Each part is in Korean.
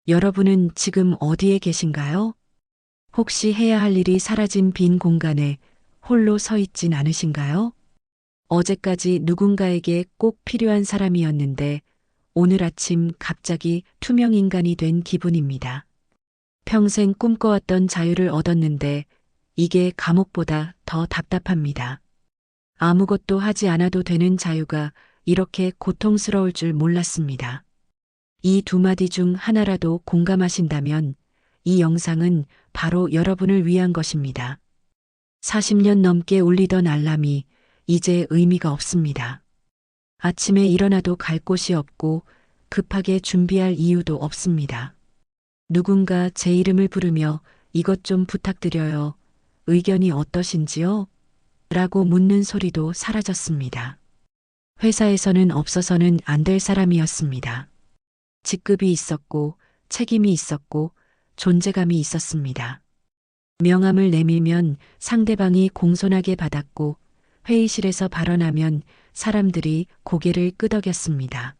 여러분은 지금 어디에 계신가요? 혹시 해야 할 일이 사라진 빈 공간에 홀로 서 있진 않으신가요? 어제까지 누군가에게 꼭 필요한 사람이었는데 오늘 아침 갑자기 투명 인간이 된 기분입니다. 평생 꿈꿔왔던 자유를 얻었는데 이게 감옥보다 더 답답합니다. 아무것도 하지 않아도 되는 자유가 이렇게 고통스러울 줄 몰랐습니다. 이 두 마디 중 하나라도 공감하신다면 이 영상은 바로 여러분을 위한 것입니다. 40년 넘게 울리던 알람이 이제 의미가 없습니다. 아침에 일어나도 갈 곳이 없고 급하게 준비할 이유도 없습니다. 누군가 제 이름을 부르며 이것 좀 부탁드려요. 의견이 어떠신지요? 라고 묻는 소리도 사라졌습니다. 회사에서는 없어서는 안 될 사람이었습니다. 직급이 있었고 책임이 있었고 존재감이 있었습니다. 명함을 내밀면 상대방이 공손하게 받았고 회의실에서 발언하면 사람들이 고개를 끄덕였습니다.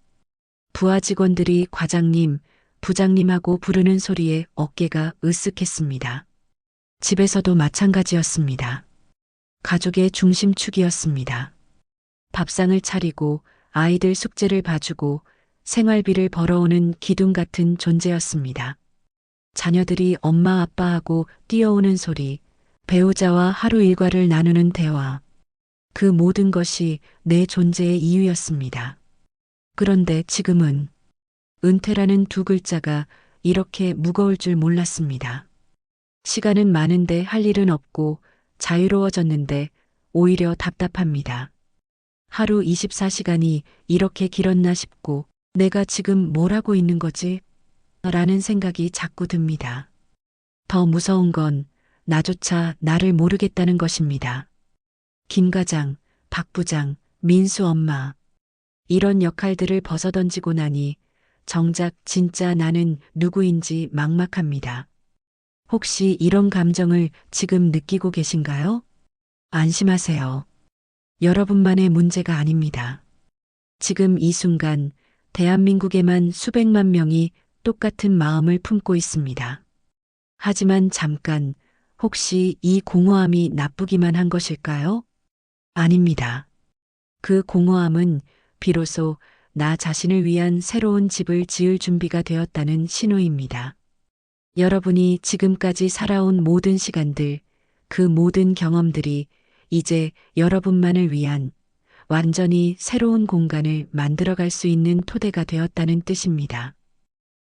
부하 직원들이 과장님, 부장님하고 부르는 소리에 어깨가 으쓱했습니다. 집에서도 마찬가지였습니다. 가족의 중심축이었습니다. 밥상을 차리고 아이들 숙제를 봐주고 생활비를 벌어오는 기둥 같은 존재였습니다. 자녀들이 엄마 아빠하고 뛰어오는 소리, 배우자와 하루 일과를 나누는 대화, 그 모든 것이 내 존재의 이유였습니다. 그런데 지금은 은퇴라는 두 글자가 이렇게 무거울 줄 몰랐습니다. 시간은 많은데 할 일은 없고 자유로워졌는데 오히려 답답합니다. 하루 24시간이 이렇게 길었나 싶고 내가 지금 뭘 하고 있는 거지? 라는 생각이 자꾸 듭니다. 더 무서운 건 나조차 나를 모르겠다는 것입니다. 김 과장, 박 부장, 민수 엄마. 이런 역할들을 벗어던지고 나니 정작 진짜 나는 누구인지 막막합니다. 혹시 이런 감정을 지금 느끼고 계신가요? 안심하세요. 여러분만의 문제가 아닙니다. 지금 이 순간 대한민국에만 수백만 명이 똑같은 마음을 품고 있습니다. 하지만 잠깐, 혹시 이 공허함이 나쁘기만 한 것일까요? 아닙니다. 그 공허함은 비로소 나 자신을 위한 새로운 집을 지을 준비가 되었다는 신호입니다. 여러분이 지금까지 살아온 모든 시간들, 그 모든 경험들이 이제 여러분만을 위한 완전히 새로운 공간을 만들어갈 수 있는 토대가 되었다는 뜻입니다.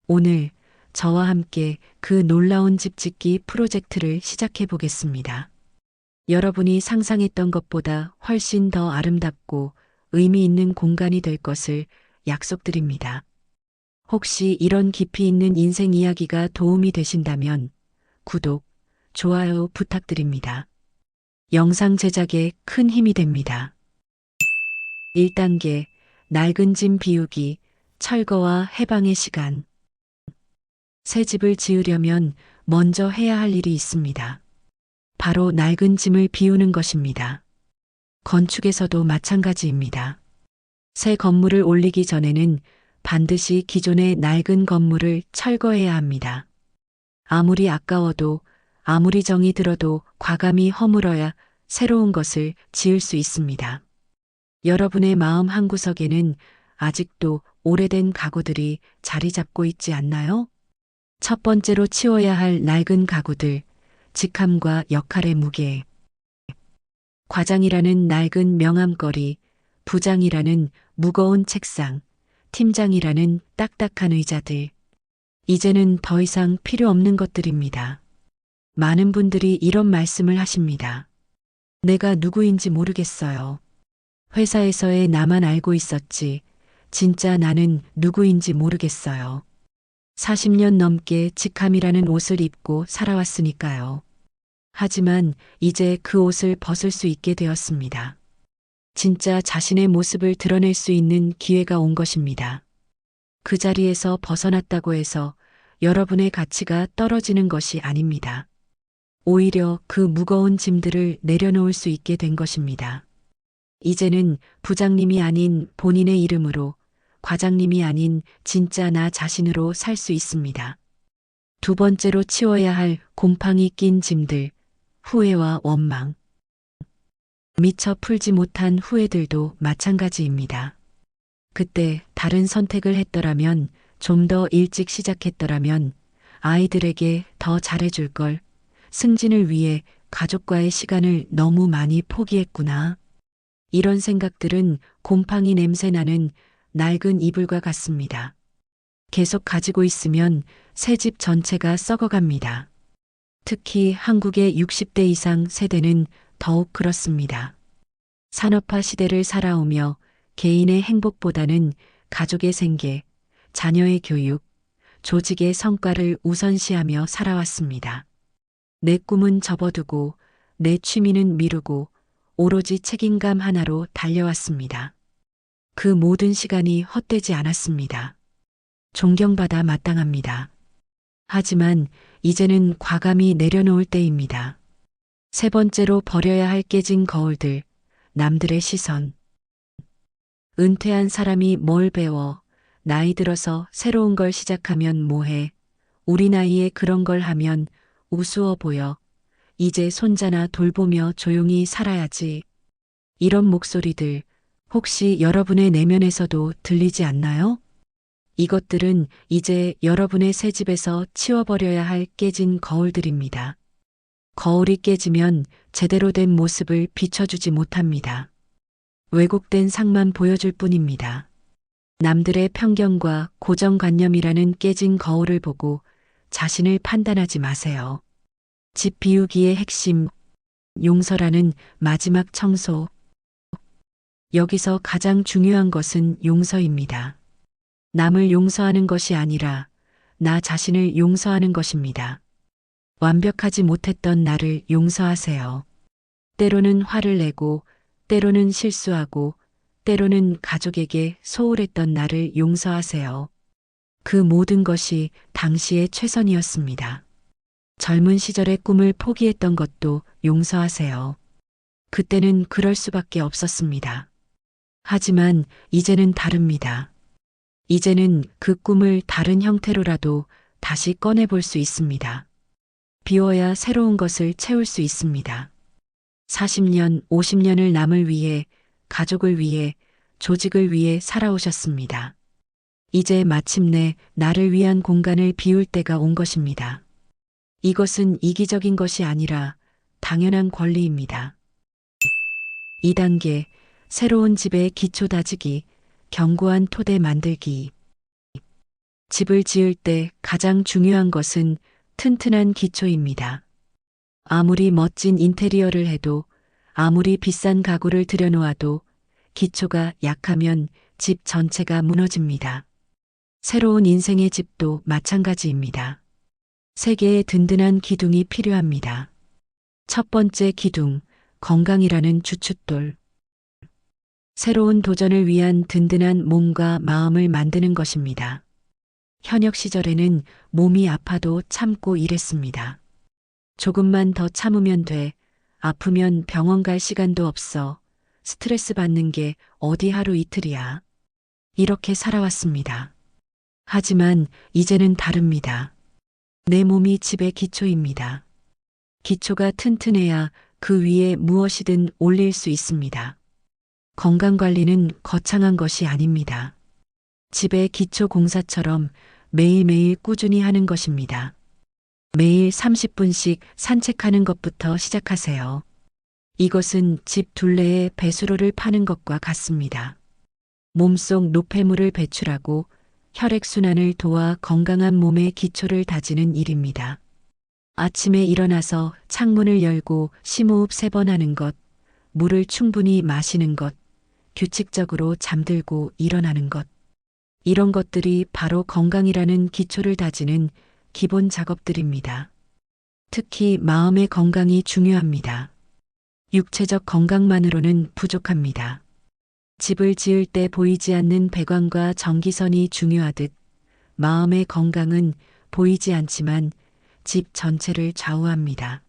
오늘 저와 함께 그 놀라운 집 짓기 프로젝트를 시작해 보겠습니다. 여러분이 상상했던 것보다 훨씬 더 아름답고 의미 있는 공간이 될 것을 약속드립니다. 혹시 이런 깊이 있는 인생 이야기가 도움이 되신다면 구독, 좋아요 부탁드립니다. 영상 제작에 큰 힘이 됩니다. 1단계, 낡은 짐 비우기, 철거와 해방의 시간. 새 집을 지으려면 먼저 해야 할 일이 있습니다. 바로 낡은 짐을 비우는 것입니다. 건축에서도 마찬가지입니다. 새 건물을 올리기 전에는 반드시 기존의 낡은 건물을 철거해야 합니다. 아무리 아까워도 아무리 정이 들어도 과감히 허물어야 새로운 것을 지을 수 있습니다. 여러분의 마음 한구석에는 아직도 오래된 가구들이 자리 잡고 있지 않나요? 첫 번째로 치워야 할 낡은 가구들, 직함과 역할의 무게. 과장이라는 낡은 명함거리, 부장이라는 무거운 책상, 팀장이라는 딱딱한 의자들. 이제는 더 이상 필요 없는 것들입니다. 많은 분들이 이런 말씀을 하십니다. 내가 누구인지 모르겠어요. 회사에서의 나만 알고 있었지. 진짜 나는 누구인지 모르겠어요. 40년 넘게 직함이라는 옷을 입고 살아왔으니까요. 하지만 이제 그 옷을 벗을 수 있게 되었습니다. 진짜 자신의 모습을 드러낼 수 있는 기회가 온 것입니다. 그 자리에서 벗어났다고 해서 여러분의 가치가 떨어지는 것이 아닙니다. 오히려 그 무거운 짐들을 내려놓을 수 있게 된 것입니다. 이제는 부장님이 아닌 본인의 이름으로, 과장님이 아닌 진짜 나 자신으로 살 수 있습니다. 두 번째로 치워야 할 곰팡이 낀 짐들, 후회와 원망. 미처 풀지 못한 후회들도 마찬가지입니다. 그때 다른 선택을 했더라면, 좀 더 일찍 시작했더라면, 아이들에게 더 잘해줄 걸, 승진을 위해 가족과의 시간을 너무 많이 포기했구나. 이런 생각들은 곰팡이 냄새 나는 낡은 이불과 같습니다. 계속 가지고 있으면 새 집 전체가 썩어갑니다. 특히 한국의 60대 이상 세대는 더욱 그렇습니다. 산업화 시대를 살아오며 개인의 행복보다는 가족의 생계, 자녀의 교육, 조직의 성과를 우선시하며 살아왔습니다. 내 꿈은 접어두고 내 취미는 미루고 오로지 책임감 하나로 달려왔습니다. 그 모든 시간이 헛되지 않았습니다. 존경받아 마땅합니다. 하지만 이제는 과감히 내려놓을 때입니다. 세 번째로 버려야 할 깨진 거울들, 남들의 시선. 은퇴한 사람이 뭘 배워, 나이 들어서 새로운 걸 시작하면 뭐해, 우리 나이에 그런 걸 하면 우스워 보여, 이제 손자나 돌보며 조용히 살아야지. 이런 목소리들, 혹시 여러분의 내면에서도 들리지 않나요? 이것들은 이제 여러분의 새 집에서 치워버려야 할 깨진 거울들입니다. 거울이 깨지면 제대로 된 모습을 비춰주지 못합니다. 왜곡된 상만 보여줄 뿐입니다. 남들의 편견과 고정관념이라는 깨진 거울을 보고 자신을 판단하지 마세요. 집 비우기의 핵심, 용서라는 마지막 청소. 여기서 가장 중요한 것은 용서입니다. 남을 용서하는 것이 아니라 나 자신을 용서하는 것입니다. 완벽하지 못했던 나를 용서하세요. 때로는 화를 내고, 때로는 실수하고, 때로는 가족에게 소홀했던 나를 용서하세요. 그 모든 것이 당시의 최선이었습니다. 젊은 시절의 꿈을 포기했던 것도 용서하세요. 그때는 그럴 수밖에 없었습니다. 하지만 이제는 다릅니다. 이제는 그 꿈을 다른 형태로라도 다시 꺼내볼 수 있습니다. 비워야 새로운 것을 채울 수 있습니다. 40년, 50년을 남을 위해, 가족을 위해, 조직을 위해 살아오셨습니다. 이제 마침내 나를 위한 공간을 비울 때가 온 것입니다. 이것은 이기적인 것이 아니라 당연한 권리입니다. 2단계, 새로운 집의 기초 다지기, 견고한 토대 만들기. 집을 지을 때 가장 중요한 것은 튼튼한 기초입니다. 아무리 멋진 인테리어를 해도, 아무리 비싼 가구를 들여놓아도 기초가 약하면 집 전체가 무너집니다. 새로운 인생의 집도 마찬가지입니다. 세 개의 든든한 기둥이 필요합니다. 첫 번째 기둥, 건강이라는 주춧돌. 새로운 도전을 위한 든든한 몸과 마음을 만드는 것입니다. 현역 시절에는 몸이 아파도 참고 일했습니다. 조금만 더 참으면 돼. 아프면 병원 갈 시간도 없어. 스트레스 받는 게 어디 하루 이틀이야. 이렇게 살아왔습니다. 하지만 이제는 다릅니다. 내 몸이 집의 기초입니다. 기초가 튼튼해야 그 위에 무엇이든 올릴 수 있습니다. 건강관리는 거창한 것이 아닙니다. 집의 기초 공사처럼 매일매일 꾸준히 하는 것입니다. 매일 30분씩 산책하는 것부터 시작하세요. 이것은 집 둘레에 배수로를 파는 것과 같습니다. 몸속 노폐물을 배출하고 혈액순환을 도와 건강한 몸의 기초를 다지는 일입니다. 아침에 일어나서 창문을 열고 심호흡 3번 하는 것, 물을 충분히 마시는 것, 규칙적으로 잠들고 일어나는 것. 이런 것들이 바로 건강이라는 기초를 다지는 기본 작업들입니다. 특히 마음의 건강이 중요합니다. 육체적 건강만으로는 부족합니다. 집을 지을 때 보이지 않는 배관과 전기선이 중요하듯 마음의 건강은 보이지 않지만 집 전체를 좌우합니다.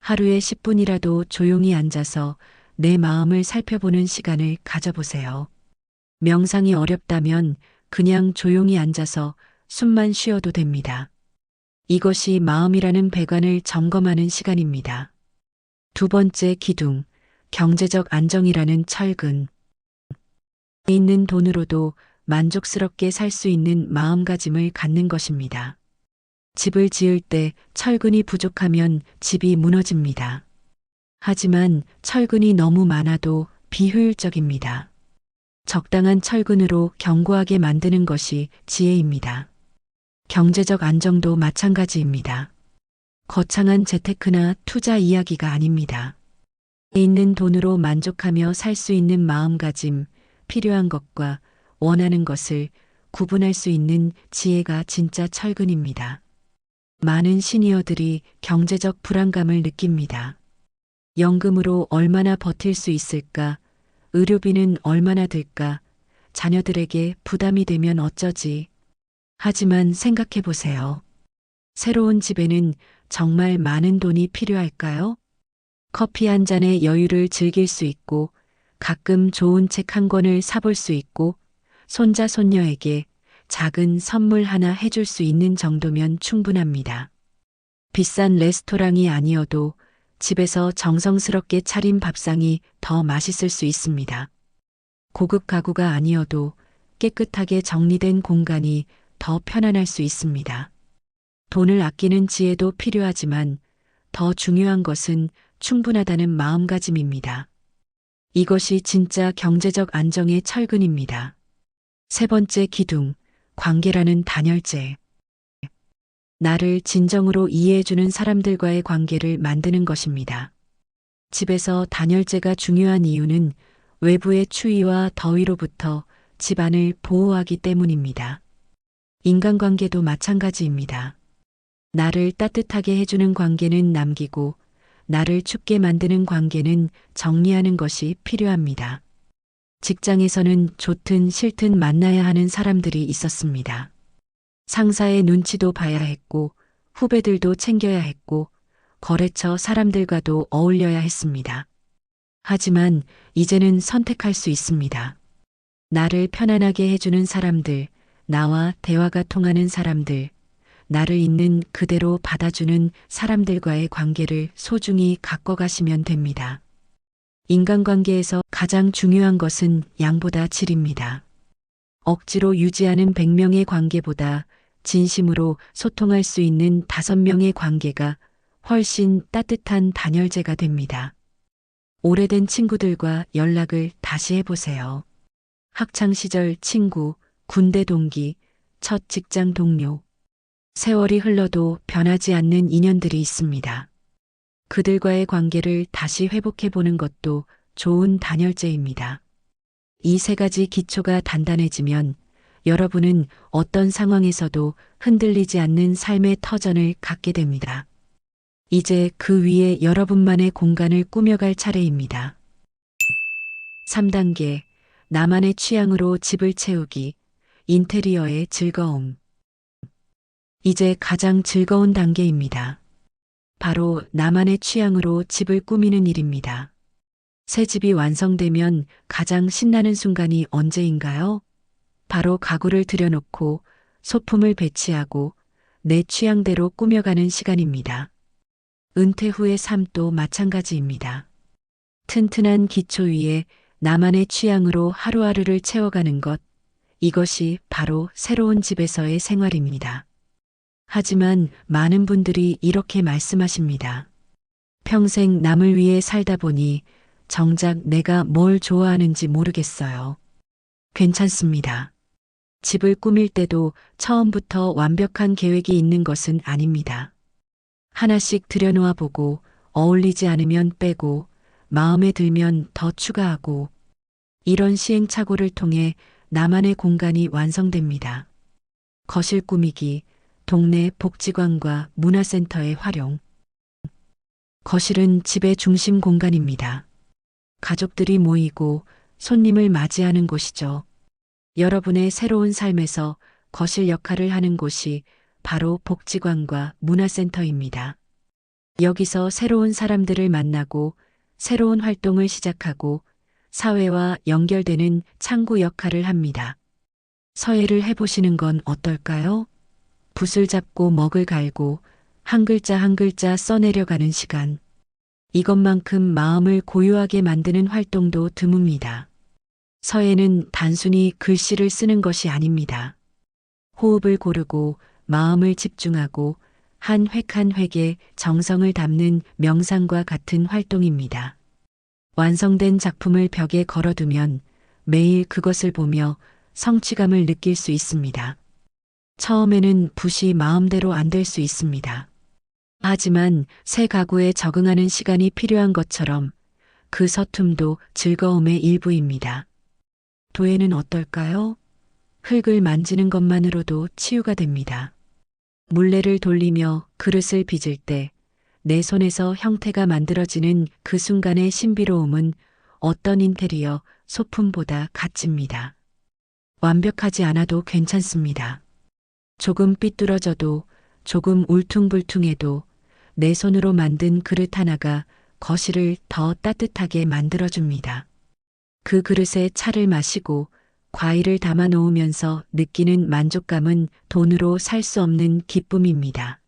하루에 10분이라도 조용히 앉아서 내 마음을 살펴보는 시간을 가져보세요. 명상이 어렵다면 그냥 조용히 앉아서 숨만 쉬어도 됩니다. 이것이 마음이라는 배관을 점검하는 시간입니다. 두 번째 기둥, 경제적 안정이라는 철근. 있는 돈으로도 만족스럽게 살 수 있는 마음가짐을 갖는 것입니다. 집을 지을 때 철근이 부족하면 집이 무너집니다. 하지만 철근이 너무 많아도 비효율적입니다. 적당한 철근으로 견고하게 만드는 것이 지혜입니다. 경제적 안정도 마찬가지입니다. 거창한 재테크나 투자 이야기가 아닙니다. 있는 돈으로 만족하며 살 수 있는 마음가짐, 필요한 것과 원하는 것을 구분할 수 있는 지혜가 진짜 철근입니다. 많은 시니어들이 경제적 불안감을 느낍니다. 연금으로 얼마나 버틸 수 있을까? 의료비는 얼마나 들까? 자녀들에게 부담이 되면 어쩌지? 하지만 생각해 보세요. 새로운 집에는 정말 많은 돈이 필요할까요? 커피 한 잔의 여유를 즐길 수 있고, 가끔 좋은 책 한 권을 사볼 수 있고, 손자, 손녀에게 작은 선물 하나 해줄 수 있는 정도면 충분합니다. 비싼 레스토랑이 아니어도 집에서 정성스럽게 차린 밥상이 더 맛있을 수 있습니다. 고급 가구가 아니어도 깨끗하게 정리된 공간이 더 편안할 수 있습니다. 돈을 아끼는 지혜도 필요하지만 더 중요한 것은 충분하다는 마음가짐입니다. 이것이 진짜 경제적 안정의 철근입니다. 세 번째 기둥, 관계라는 단열재. 나를 진정으로 이해해주는 사람들과의 관계를 만드는 것입니다. 집에서 단열재가 중요한 이유는 외부의 추위와 더위로부터 집안을 보호하기 때문입니다. 인간관계도 마찬가지입니다. 나를 따뜻하게 해주는 관계는 남기고 나를 춥게 만드는 관계는 정리하는 것이 필요합니다. 직장에서는 좋든 싫든 만나야 하는 사람들이 있었습니다. 상사의 눈치도 봐야 했고 후배들도 챙겨야 했고 거래처 사람들과도 어울려야 했습니다. 하지만 이제는 선택할 수 있습니다. 나를 편안하게 해주는 사람들, 나와 대화가 통하는 사람들, 나를 있는 그대로 받아주는 사람들과의 관계를 소중히 가꿔가시면 됩니다. 인간관계에서 가장 중요한 것은 양보다 질입니다. 억지로 유지하는 100명의 관계보다 진심으로 소통할 수 있는 5명의 관계가 훨씬 따뜻한 단열재가 됩니다. 오래된 친구들과 연락을 다시 해보세요. 학창시절 친구, 군대 동기, 첫 직장 동료. 세월이 흘러도 변하지 않는 인연들이 있습니다. 그들과의 관계를 다시 회복해보는 것도 좋은 단열재입니다. 이 세 가지 기초가 단단해지면 여러분은 어떤 상황에서도 흔들리지 않는 삶의 터전을 갖게 됩니다. 이제 그 위에 여러분만의 공간을 꾸며갈 차례입니다. 3단계, 나만의 취향으로 집을 채우기, 인테리어의 즐거움. 이제 가장 즐거운 단계입니다. 바로 나만의 취향으로 집을 꾸미는 일입니다. 새 집이 완성되면 가장 신나는 순간이 언제인가요? 바로 가구를 들여놓고 소품을 배치하고 내 취향대로 꾸며가는 시간입니다. 은퇴 후의 삶도 마찬가지입니다. 튼튼한 기초 위에 나만의 취향으로 하루하루를 채워가는 것, 이것이 바로 새로운 집에서의 생활입니다. 하지만 많은 분들이 이렇게 말씀하십니다. 평생 남을 위해 살다 보니 정작 내가 뭘 좋아하는지 모르겠어요. 괜찮습니다. 집을 꾸밀 때도 처음부터 완벽한 계획이 있는 것은 아닙니다. 하나씩 들여놓아 보고 어울리지 않으면 빼고 마음에 들면 더 추가하고 이런 시행착오를 통해 나만의 공간이 완성됩니다. 거실 꾸미기, 동네 복지관과 문화센터의 활용. 거실은 집의 중심 공간입니다. 가족들이 모이고 손님을 맞이하는 곳이죠. 여러분의 새로운 삶에서 거실 역할을 하는 곳이 바로 복지관과 문화센터입니다. 여기서 새로운 사람들을 만나고 새로운 활동을 시작하고 사회와 연결되는 창구 역할을 합니다. 서예를 해보시는 건 어떨까요? 붓을 잡고 먹을 갈고 한 글자 한 글자 써내려가는 시간. 이것만큼 마음을 고요하게 만드는 활동도 드뭅니다. 서예는 단순히 글씨를 쓰는 것이 아닙니다. 호흡을 고르고 마음을 집중하고 한 획 한 획에 정성을 담는 명상과 같은 활동입니다. 완성된 작품을 벽에 걸어두면 매일 그것을 보며 성취감을 느낄 수 있습니다. 처음에는 붓이 마음대로 안 될 수 있습니다. 하지만 새 가구에 적응하는 시간이 필요한 것처럼 그 서툼도 즐거움의 일부입니다. 도예는 어떨까요? 흙을 만지는 것만으로도 치유가 됩니다. 물레를 돌리며 그릇을 빚을 때 내 손에서 형태가 만들어지는 그 순간의 신비로움은 어떤 인테리어 소품보다 값집니다. 완벽하지 않아도 괜찮습니다. 조금 삐뚤어져도, 조금 울퉁불퉁해도 내 손으로 만든 그릇 하나가 거실을 더 따뜻하게 만들어줍니다. 그 그릇에 차를 마시고 과일을 담아 놓으면서 느끼는 만족감은 돈으로 살 수 없는 기쁨입니다.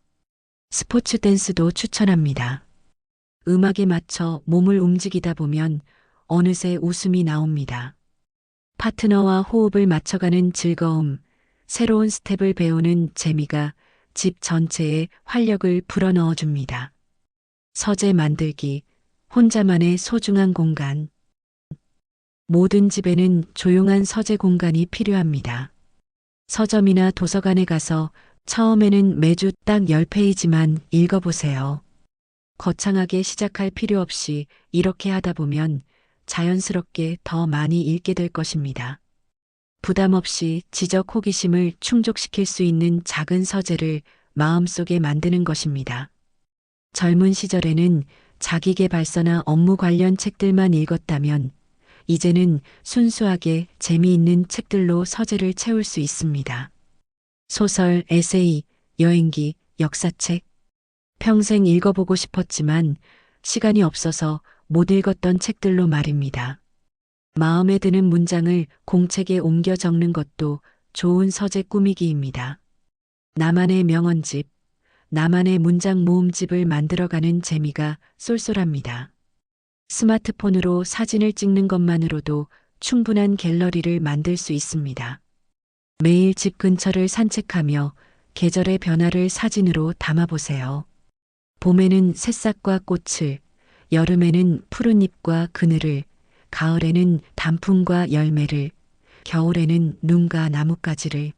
스포츠 댄스도 추천합니다. 음악에 맞춰 몸을 움직이다 보면 어느새 웃음이 나옵니다. 파트너와 호흡을 맞춰가는 즐거움, 새로운 스텝을 배우는 재미가 집 전체에 활력을 불어넣어 줍니다. 서재 만들기, 혼자만의 소중한 공간. 모든 집에는 조용한 서재 공간이 필요합니다. 서점이나 도서관에 가서 처음에는 매주 딱 10페이지만 읽어보세요. 거창하게 시작할 필요 없이 이렇게 하다 보면 자연스럽게 더 많이 읽게 될 것입니다. 부담 없이 지적 호기심을 충족시킬 수 있는 작은 서재를 마음속에 만드는 것입니다. 젊은 시절에는 자기계발서나 업무 관련 책들만 읽었다면 이제는 순수하게 재미있는 책들로 서재를 채울 수 있습니다. 소설, 에세이, 여행기, 역사책. 평생 읽어보고 싶었지만 시간이 없어서 못 읽었던 책들로 말입니다. 마음에 드는 문장을 공책에 옮겨 적는 것도 좋은 서재 꾸미기입니다. 나만의 명언집, 나만의 문장 모음집을 만들어가는 재미가 쏠쏠합니다. 스마트폰으로 사진을 찍는 것만으로도 충분한 갤러리를 만들 수 있습니다. 매일 집 근처를 산책하며 계절의 변화를 사진으로 담아보세요. 봄에는 새싹과 꽃을, 여름에는 푸른 잎과 그늘을, 가을에는 단풍과 열매를, 겨울에는 눈과 나뭇가지를.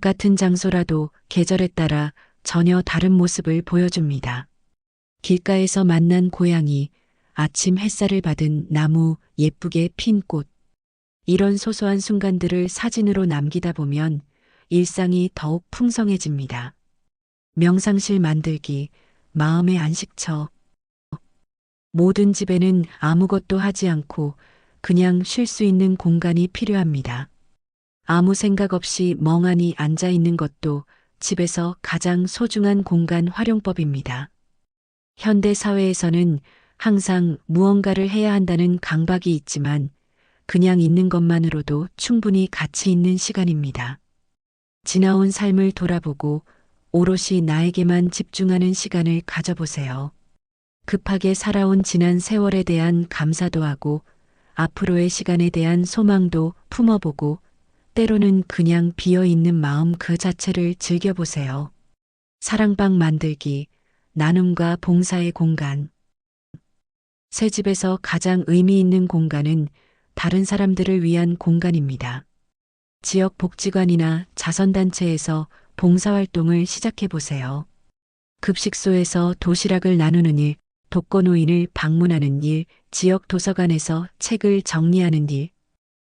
같은 장소라도 계절에 따라 전혀 다른 모습을 보여줍니다. 길가에서 만난 고양이, 아침 햇살을 받은 나무, 예쁘게 핀 꽃. 이런 소소한 순간들을 사진으로 남기다 보면 일상이 더욱 풍성해집니다. 명상실 만들기, 마음의 안식처. 모든 집에는 아무것도 하지 않고 그냥 쉴 수 있는 공간이 필요합니다. 아무 생각 없이 멍하니 앉아 있는 것도 집에서 가장 소중한 공간 활용법입니다. 현대 사회에서는 항상 무언가를 해야 한다는 강박이 있지만 그냥 있는 것만으로도 충분히 가치 있는 시간입니다. 지나온 삶을 돌아보고 오롯이 나에게만 집중하는 시간을 가져보세요. 급하게 살아온 지난 세월에 대한 감사도 하고 앞으로의 시간에 대한 소망도 품어보고 때로는 그냥 비어있는 마음 그 자체를 즐겨보세요. 사랑방 만들기, 나눔과 봉사의 공간. 새 집에서 가장 의미 있는 공간은 다른 사람들을 위한 공간입니다. 지역 복지관이나 자선단체에서 봉사활동을 시작해보세요. 급식소에서 도시락을 나누는 일, 독거노인을 방문하는 일, 지역 도서관에서 책을 정리하는 일.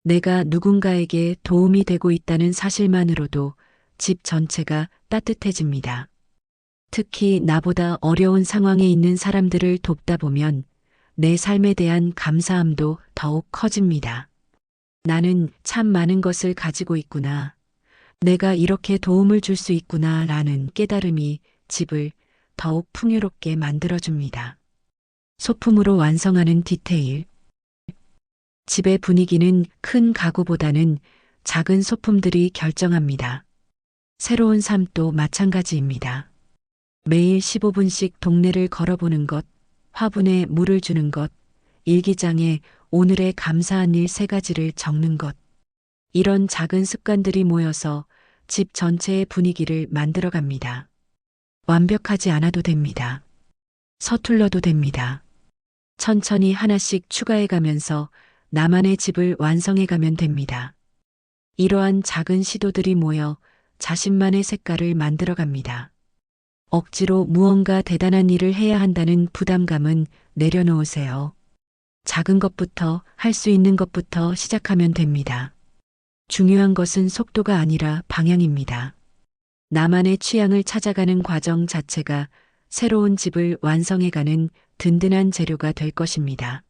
내가 누군가에게 도움이 되고 있다는 사실만으로도 집 전체가 따뜻해집니다. 특히 나보다 어려운 상황에 있는 사람들을 돕다 보면 내 삶에 대한 감사함도 더욱 커집니다. 나는 참 많은 것을 가지고 있구나. 내가 이렇게 도움을 줄 수 있구나 라는 깨달음이 집을 더욱 풍요롭게 만들어줍니다. 소품으로 완성하는 디테일. 집의 분위기는 큰 가구보다는 작은 소품들이 결정합니다. 새로운 삶도 마찬가지입니다. 매일 15분씩 동네를 걸어보는 것, 화분에 물을 주는 것, 일기장에 오늘의 감사한 일 3가지를 적는 것. 이런 작은 습관들이 모여서 집 전체의 분위기를 만들어 갑니다. 완벽하지 않아도 됩니다. 서툴러도 됩니다. 천천히 하나씩 추가해 가면서 나만의 집을 완성해 가면 됩니다. 이러한 작은 시도들이 모여 자신만의 색깔을 만들어 갑니다. 억지로 무언가 대단한 일을 해야 한다는 부담감은 내려놓으세요. 작은 것부터 할 수 있는 것부터 시작하면 됩니다. 중요한 것은 속도가 아니라 방향입니다. 나만의 취향을 찾아가는 과정 자체가 새로운 집을 완성해가는 든든한 재료가 될 것입니다.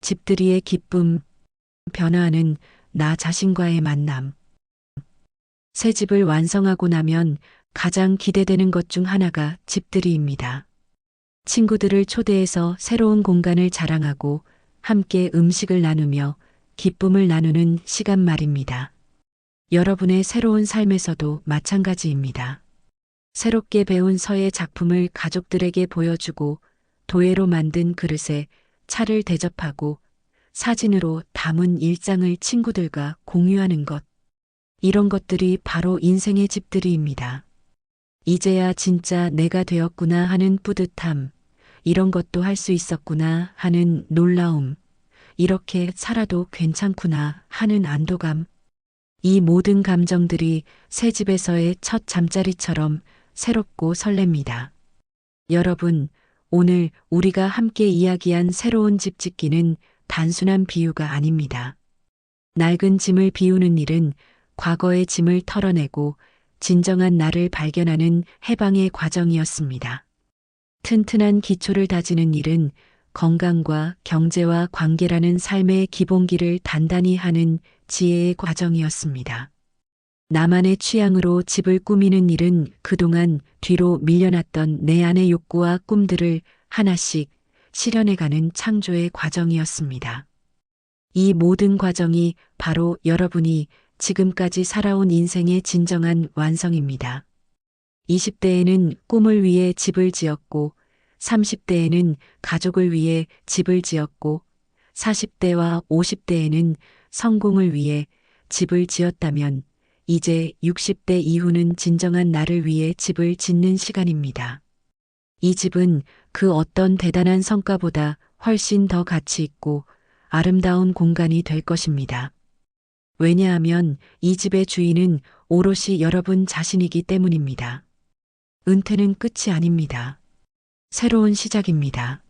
집들이의 기쁨, 변화하는 나 자신과의 만남. 새 집을 완성하고 나면 가장 기대되는 것 중 하나가 집들이입니다. 친구들을 초대해서 새로운 공간을 자랑하고 함께 음식을 나누며 기쁨을 나누는 시간 말입니다. 여러분의 새로운 삶에서도 마찬가지입니다. 새롭게 배운 서예 작품을 가족들에게 보여주고 도예로 만든 그릇에 차를 대접하고 사진으로 담은 일상을 친구들과 공유하는 것. 이런 것들이 바로 인생의 집들이입니다. 이제야 진짜 내가 되었구나 하는 뿌듯함, 이런 것도 할 수 있었구나 하는 놀라움, 이렇게 살아도 괜찮구나 하는 안도감. 이 모든 감정들이 새 집에서의 첫 잠자리처럼 새롭고 설렙니다. 여러분, 오늘 우리가 함께 이야기한 새로운 집 짓기는 단순한 비유가 아닙니다. 낡은 짐을 비우는 일은 과거의 짐을 털어내고 진정한 나를 발견하는 해방의 과정이었습니다. 튼튼한 기초를 다지는 일은 건강과 경제와 관계라는 삶의 기본기를 단단히 하는 지혜의 과정이었습니다. 나만의 취향으로 집을 꾸미는 일은 그동안 뒤로 밀려났던 내 안의 욕구와 꿈들을 하나씩 실현해가는 창조의 과정이었습니다. 이 모든 과정이 바로 여러분이 지금까지 살아온 인생의 진정한 완성입니다. 20대에는 꿈을 위해 집을 지었고, 30대에는 가족을 위해 집을 지었고, 40대와 50대에는 성공을 위해 집을 지었다면, 이제 60대 이후는 진정한 나를 위해 집을 짓는 시간입니다. 이 집은 그 어떤 대단한 성과보다 훨씬 더 가치 있고 아름다운 공간이 될 것입니다. 왜냐하면 이 집의 주인은 오롯이 여러분 자신이기 때문입니다. 은퇴는 끝이 아닙니다. 새로운 시작입니다.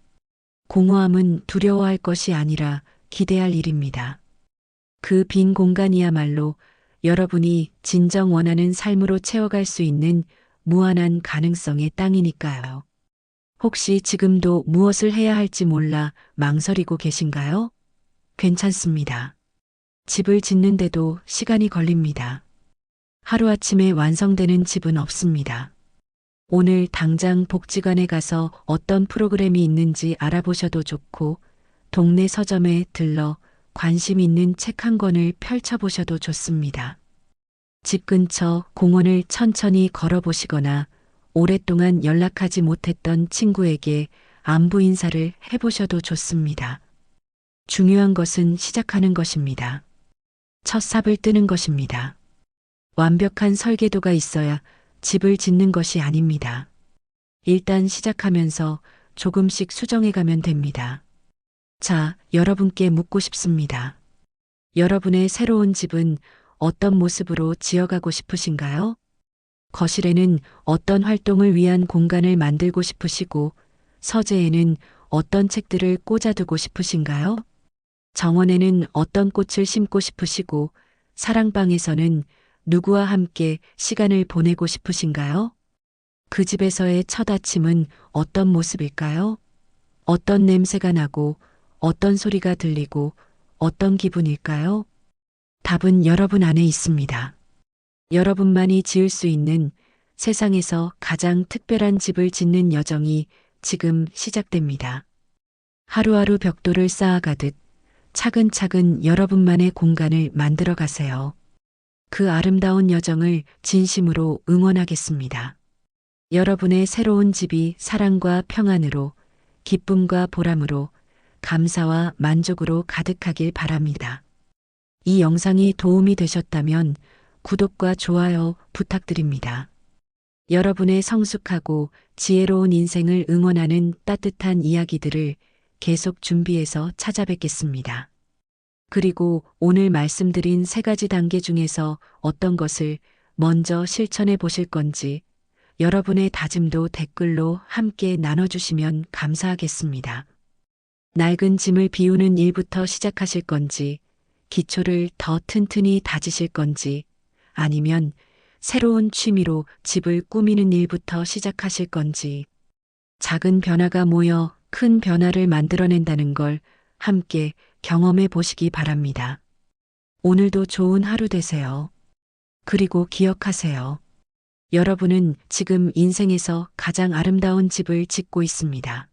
공허함은 두려워할 것이 아니라 기대할 일입니다. 그 빈 공간이야말로 여러분이 진정 원하는 삶으로 채워갈 수 있는 무한한 가능성의 땅이니까요. 혹시 지금도 무엇을 해야 할지 몰라 망설이고 계신가요? 괜찮습니다. 집을 짓는데도 시간이 걸립니다. 하루아침에 완성되는 집은 없습니다. 오늘 당장 복지관에 가서 어떤 프로그램이 있는지 알아보셔도 좋고, 동네 서점에 들러 관심 있는 책 한 권을 펼쳐보셔도 좋습니다. 집 근처 공원을 천천히 걸어보시거나 오랫동안 연락하지 못했던 친구에게 안부 인사를 해보셔도 좋습니다. 중요한 것은 시작하는 것입니다. 첫 삽을 뜨는 것입니다. 완벽한 설계도가 있어야 집을 짓는 것이 아닙니다. 일단 시작하면서 조금씩 수정해 가면 됩니다. 자, 여러분께 묻고 싶습니다. 여러분의 새로운 집은 어떤 모습으로 지어가고 싶으신가요? 거실에는 어떤 활동을 위한 공간을 만들고 싶으시고, 서재에는 어떤 책들을 꽂아두고 싶으신가요? 정원에는 어떤 꽃을 심고 싶으시고, 사랑방에서는 누구와 함께 시간을 보내고 싶으신가요? 그 집에서의 첫 아침은 어떤 모습일까요? 어떤 냄새가 나고, 어떤 소리가 들리고, 어떤 기분일까요? 답은 여러분 안에 있습니다. 여러분만이 지을 수 있는 세상에서 가장 특별한 집을 짓는 여정이 지금 시작됩니다. 하루하루 벽돌을 쌓아가듯 차근차근 여러분만의 공간을 만들어 가세요. 그 아름다운 여정을 진심으로 응원하겠습니다. 여러분의 새로운 집이 사랑과 평안으로, 기쁨과 보람으로, 감사와 만족으로 가득하길 바랍니다. 이 영상이 도움이 되셨다면 구독과 좋아요 부탁드립니다. 여러분의 성숙하고 지혜로운 인생을 응원하는 따뜻한 이야기들을 계속 준비해서 찾아뵙겠습니다. 그리고 오늘 말씀드린 3가지 단계 중에서 어떤 것을 먼저 실천해 보실 건지 여러분의 다짐도 댓글로 함께 나눠주시면 감사하겠습니다. 낡은 짐을 비우는 일부터 시작하실 건지, 기초를 더 튼튼히 다지실 건지, 아니면 새로운 취미로 집을 꾸미는 일부터 시작하실 건지, 작은 변화가 모여 큰 변화를 만들어낸다는 걸 함께 경험해 보시기 바랍니다. 오늘도 좋은 하루 되세요. 그리고 기억하세요. 여러분은 지금 인생에서 가장 아름다운 집을 짓고 있습니다.